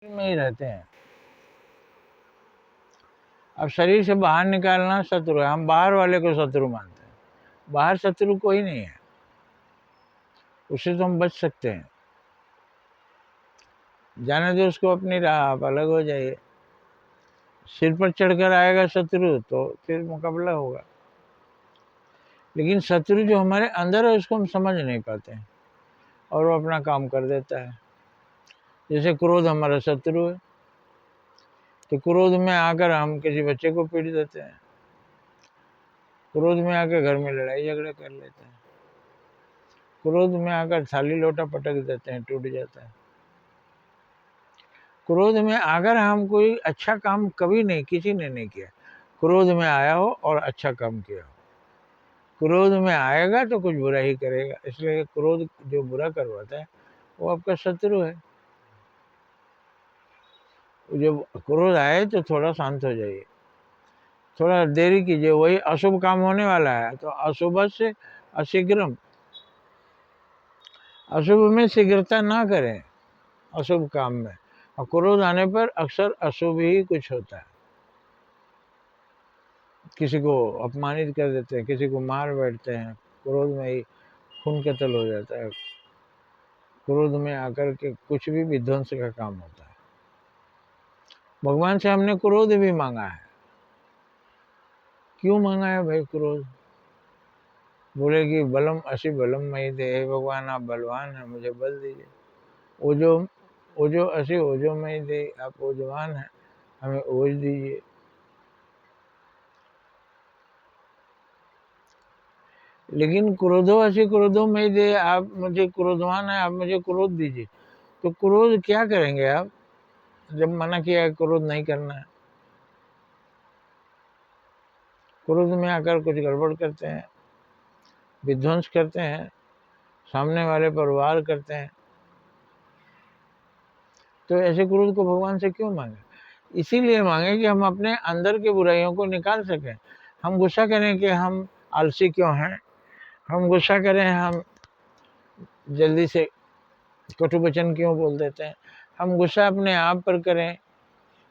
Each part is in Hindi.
में ही रहते हैं। अब शरीर से बाहर निकालना शत्रु है, हम बाहर वाले को शत्रु मानते हैं। बाहर शत्रु कोई नहीं है, उससे तो हम बच सकते हैं। जाने दो उसको अपनी राह, आप अलग हो जाइए। सिर पर चढ़कर आएगा शत्रु तो फिर मुकाबला होगा। लेकिन शत्रु जो हमारे अंदर है उसको हम समझ नहीं पाते हैं और वो अपना काम कर देता है। जैसे क्रोध हमारा शत्रु है, तो क्रोध में आकर हम किसी बच्चे को पीट देते हैं, क्रोध में आकर घर में लड़ाई झगड़े कर लेते हैं, क्रोध में आकर थाली लोटा पटक देते हैं, टूट जाता है। क्रोध में आकर हम कोई अच्छा काम कभी नहीं, किसी ने नहीं किया। क्रोध में आया हो और अच्छा काम किया हो, क्रोध में आएगा तो कुछ बुरा ही करेगा। इसलिए क्रोध जो बुरा करवाता है वो आपका शत्रु है। जब क्रोध आए तो थोड़ा शांत हो जाइए, थोड़ा देरी कीजिए। वही अशुभ काम होने वाला है तो अशुभ से अशीघ्रम, अशुभ में शीघ्रता ना करें अशुभ काम में। और क्रोध आने पर अक्सर अशुभ ही कुछ होता है। किसी को अपमानित कर देते हैं, किसी को मार बैठते हैं, क्रोध में ही खून कत्ल हो जाता है। क्रोध में आकर के कुछ भी विध्वंस का काम होता है। भगवान से हमने क्रोध भी मांगा है। क्यों मांगा है भाई क्रोध? बोले कि बलम असी बलम मई दे, हे भगवान आप बलवान हैं, मुझे बल दीजिए। ओजो असी ओजो मई दे, आप ओजवान हैं, हमें ओज दीजिए। लेकिन क्रोधो असी क्रोधो मई दे, आप मुझे क्रोधवान है, आप मुझे क्रोध दीजिए। तो क्रोध क्या करेंगे आप जब मना किया है क्रोध नहीं करना है? क्रोध में आकर कुछ गड़बड़ करते हैं, विध्वंस करते हैं, सामने वाले पर वार करते हैं। तो ऐसे क्रोध को भगवान से क्यों मांगे? इसीलिए मांगे कि हम अपने अंदर की बुराइयों को निकाल सकें। हम गुस्सा करें कि हम आलसी क्यों हैं, हम गुस्सा करें हम जल्दी से कटु वचन क्यों बोल देते हैं, हम गुस्सा अपने आप पर करें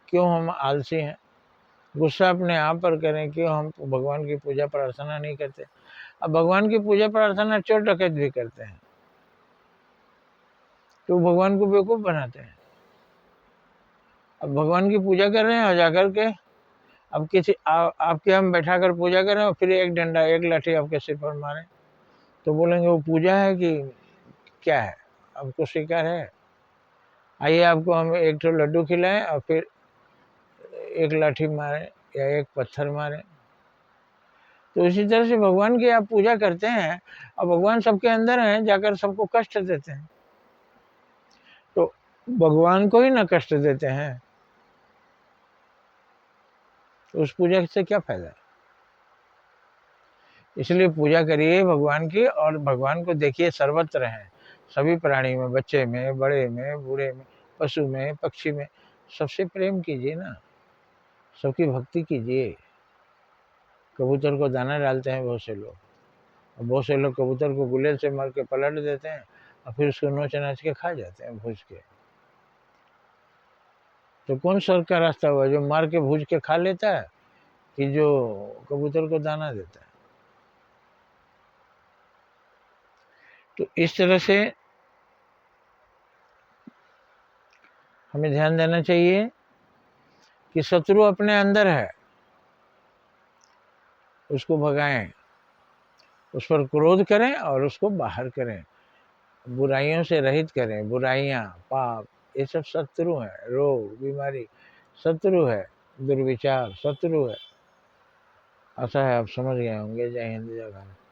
क्यों हम आलसी हैं, गुस्सा अपने आप पर करें क्यों हम भगवान की पूजा प्रार्थना नहीं करते। अब भगवान की पूजा प्रार्थना चोर डकैत भी करते हैं तो भगवान को बेवकूफ़ बनाते हैं। अब भगवान की पूजा कर रहे हैं और जाकर के अब किसी आपके हम बैठा कर पूजा करें और फिर एक डंडा एक लाठी आपके सिर पर मारें तो बोलेंगे वो पूजा है कि क्या है, आपको स्वीकार है? आइए आपको हम एक तो लड्डू खिलाएं और फिर एक लाठी मारें या एक पत्थर मारें। तो इसी तरह से भगवान की आप पूजा करते हैं और भगवान सबके अंदर हैं, जाकर सबको कष्ट देते हैं। तो भगवान को ही ना कष्ट देते हैं तो उस पूजा से क्या फायदा? इसलिए पूजा करिए भगवान की और भगवान को देखिए सर्वत्र हैं, सभी प्राणी में, बच्चे में, बड़े में, बूढ़े में, पशु में, पक्षी में। सबसे प्रेम कीजिए ना, सबकी भक्ति कीजिए। कबूतर को दाना डालते हैं बहुत से लोग, और बहुत से लोग कबूतर को गुलेल से मार के पलट देते हैं और फिर उसको नोच नाच के खा जाते हैं भूज के। तो कौन स्वर्ग का रास्ता हुआ, जो मार के भूज के खा लेता है कि जो कबूतर को दाना देता है? तो इस तरह से हमें ध्यान देना चाहिए कि शत्रु अपने अंदर है, उसको भगाएं, उस पर क्रोध करें और उसको बाहर करें, बुराइयों से रहित करें। बुराइयां, पाप, ये सब शत्रु हैं। रोग बीमारी शत्रु है, दुर्विचार शत्रु है। आशा है आप समझ गए होंगे। जय हिंद, जय भारत।